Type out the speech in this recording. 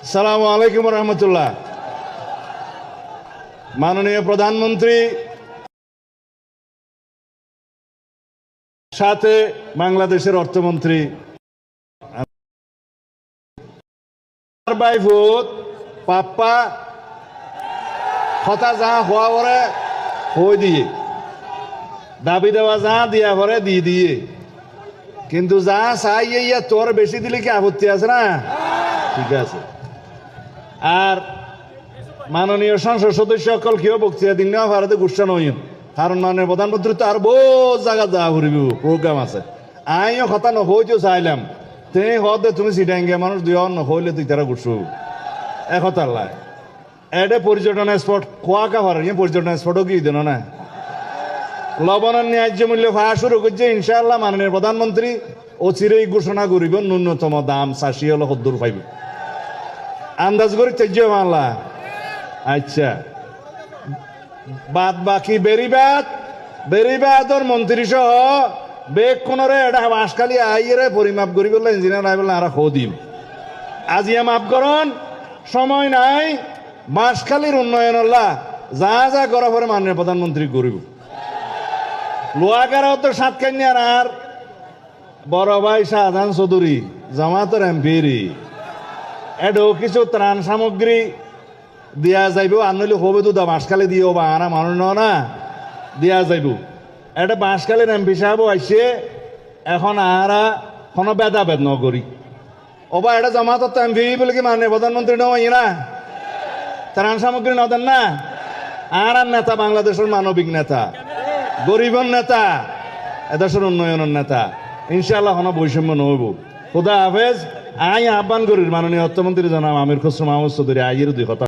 আসসালামু আলাইকুম রহমতুল্লাহ। মাননীয় প্রধানমন্ত্রী সাথে বাংলাদেশের অর্থমন্ত্রী পাপ্পা কথা যা হওয়া পরে হই দিয়ে দাবি দেওয়া যা দিয়া পরে দিয়ে দিয়ে কিন্তু যা চাই ইয়া তোর বেশি দিলে কি আপত্তি আছে না? ঠিক আছে। আর মাননীয় সংসদ সদস্য সকল কেউ বক্তৃতা দিন না ভারতে গুসা নই, কারণ মাননীয় প্রধানমন্ত্রী তো আর বহু জায়গা যাওয়া ঘুরিব প্রোগ্রাম আছে। আইও কথা নহইতেও চাইলাম তে হতে তুমি সিটাঙ্গে মানুষ দুই নহইলে তুই তারা গুসু এক কথার লাই এটা পর্যটন স্পট খোয়াকা ভার পর্যটন স্পটও কি দেন না লবণের ন্যায্য মূল্য পাওয়া শুরু করছে ইনশাআল্লাহ। মাননীয় প্রধানমন্ত্রী অচিরেই ঘোষণা করিব ন্যূনতম দাম ৮০ হলো ৭০ পাইব আন্দাজ করি তেজ্য বাংলা। আচ্ছা, বাদ বাকি বেরিবাদর মন্ত্রী সহ বেগ কোনরে এটা বাঁশখালি আইরে পরিমাপ করি বললে ইঞ্জিনিয়ার আই বললে আর দিম আজিয়া মাপ করন সময় নাই। বাঁশখালীর উন্নয়ন যা যা করা পরে মাননীয় প্রধানমন্ত্রী করিব। লোয়াগারা তো সাতকান্যার আর বড় ভাই শাহজাহান চৌধুরী জামাতের এমপিরি এডও কিছু ত্রাণ সামগ্রী দিয়া যাইব আনলে হবে তো বাঁশখালী দিও বা আনা মানুষ না দিয়া যাইব। এটা বাঁশখালীর এমপি সাহেব আইসে এখন আরা কোনো ভেদাভেদ নকরি ওবা এটা জামাতত এমপি বলে কি মাননীয় প্রধানমন্ত্রী নয় না ত্রাণ সামগ্রী নদেন না। আর নেতা বাংলাদেশের মানবিক নেতা, গরিবের নেতা, এদেশের উন্নয়নের নেতা। ইনশাআল্লাহ কোনো বৈষম্য নহব। খুদা হাফেজ। আই আহ্বান করি মাননীয় অর্থমন্ত্রী জনাব আমির খসরু মাহমুদ চৌধুরী আইয়ের দুই কথা